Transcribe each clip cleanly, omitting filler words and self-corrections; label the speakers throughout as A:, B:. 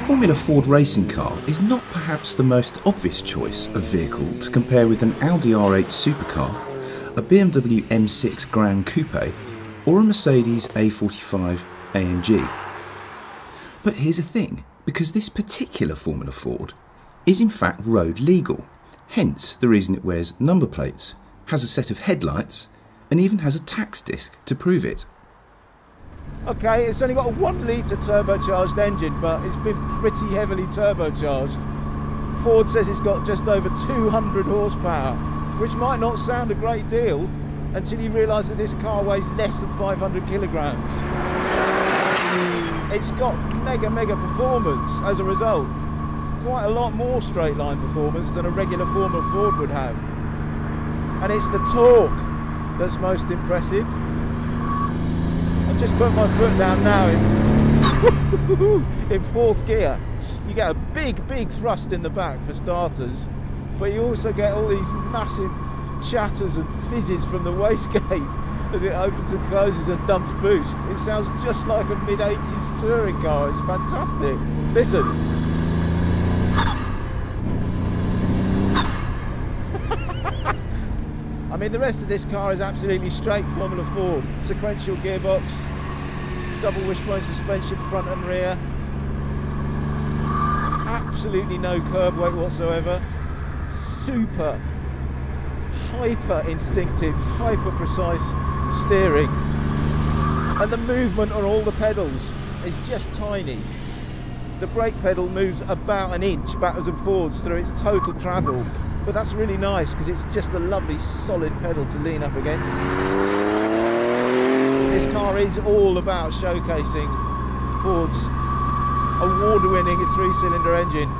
A: Formula Ford racing car is not perhaps the most obvious choice of vehicle to compare with an Audi R8 supercar, a BMW M6 Grand Coupe, or a Mercedes A45 AMG. But here's the thing, because this particular Formula Ford is in fact road legal, hence the reason it wears number plates, has a set of headlights, and even has a tax disc to prove it.
B: Okay, it's only got a 1 litre turbocharged engine, but it's been pretty heavily turbocharged. Ford says it's got just over 200 horsepower, which might not sound a great deal until you realise that this car weighs less than 500 kilograms. It's got mega performance as a result. Quite a lot more straight line performance than a regular Formula Ford would have. And it's the torque that's most impressive. I've just put my foot down now in fourth gear. You get a big thrust in the back for starters, but you also get all these massive chatters and fizzes from the wastegate as it opens and closes and dumps boost. It sounds just like a mid-80s touring car. It's fantastic. Listen. I mean, the rest of this car is absolutely straight Formula Ford. Sequential gearbox, double wishbone suspension front and rear. Absolutely no curb weight whatsoever. Super, hyper instinctive, hyper precise steering. And the movement on all the pedals is just tiny. The brake pedal moves about an inch backwards and forwards through its total travel. But that's really nice because it's just a lovely solid pedal to lean up against. This car is all about showcasing Ford's award-winning 3-cylinder engine.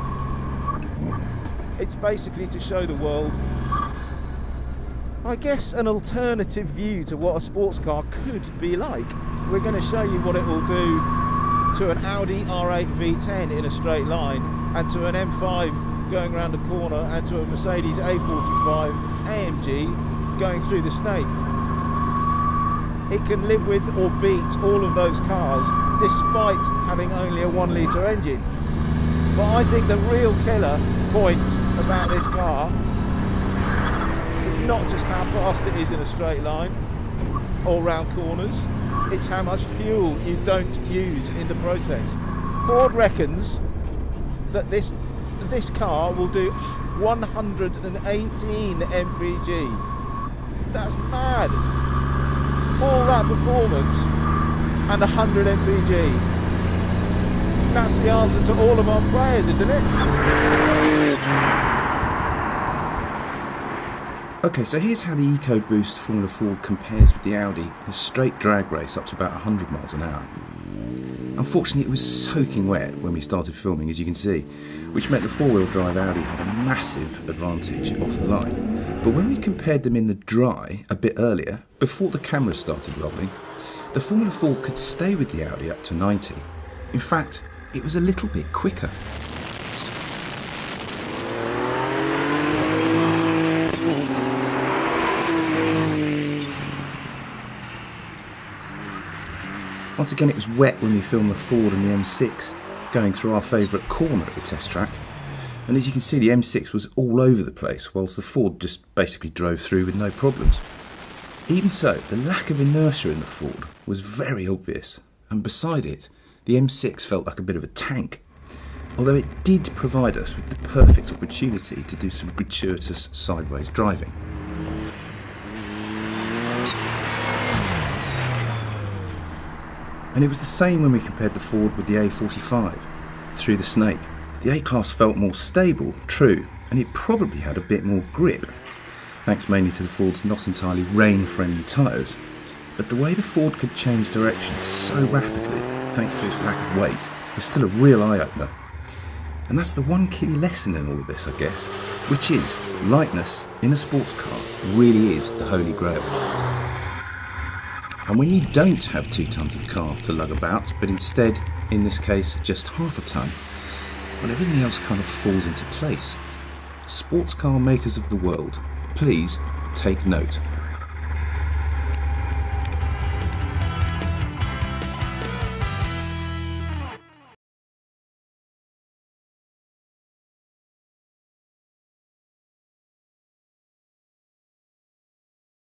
B: It's basically to show the world, I guess, an alternative view to what a sports car could be like. We're going to show you what it will do to an Audi R8 V10 in a straight line, and to an M5 going around a corner, and to a Mercedes A45 AMG going through the snake. It can live with or beat all of those cars despite having only a 1 litre engine. But I think the real killer point about this car is not just how fast it is in a straight line or round corners, it's how much fuel you don't use in the process. Ford reckons that this car will do 118 mpg. That's mad. All that performance and 100 mpg. That's the answer to all of our prayers, isn't it?
A: Okay, so here's how the EcoBoost Formula Ford compares with the Audi in a straight drag race up to about 100 miles an hour. Unfortunately, it was soaking wet when we started filming, as you can see, which meant the four-wheel drive Audi had a massive advantage off the line. But when we compared them in the dry a bit earlier, before the camera started rolling, the Formula Ford could stay with the Audi up to 90. In fact, it was a little bit quicker. Once again, it was wet when we filmed the Ford and the M6 going through our favourite corner at the test track, and as you can see, the M6 was all over the place whilst the Ford just basically drove through with no problems. Even so, the lack of inertia in the Ford was very obvious, and beside it, the M6 felt like a bit of a tank, although it did provide us with the perfect opportunity to do some gratuitous sideways driving. And it was the same when we compared the Ford with the A45 through the snake. The A-Class felt more stable, true, and it probably had a bit more grip, thanks mainly to the Ford's not entirely rain-friendly tyres. But the way the Ford could change direction so rapidly, thanks to its lack of weight, was still a real eye-opener. And that's the one key lesson in all of this, I guess, which is lightness in a sports car really is the holy grail. And when you don't have 2 tons of car to lug about, but instead, in this case, just half a ton, well, everything else kind of falls into place. Sports car makers of the world, please take note.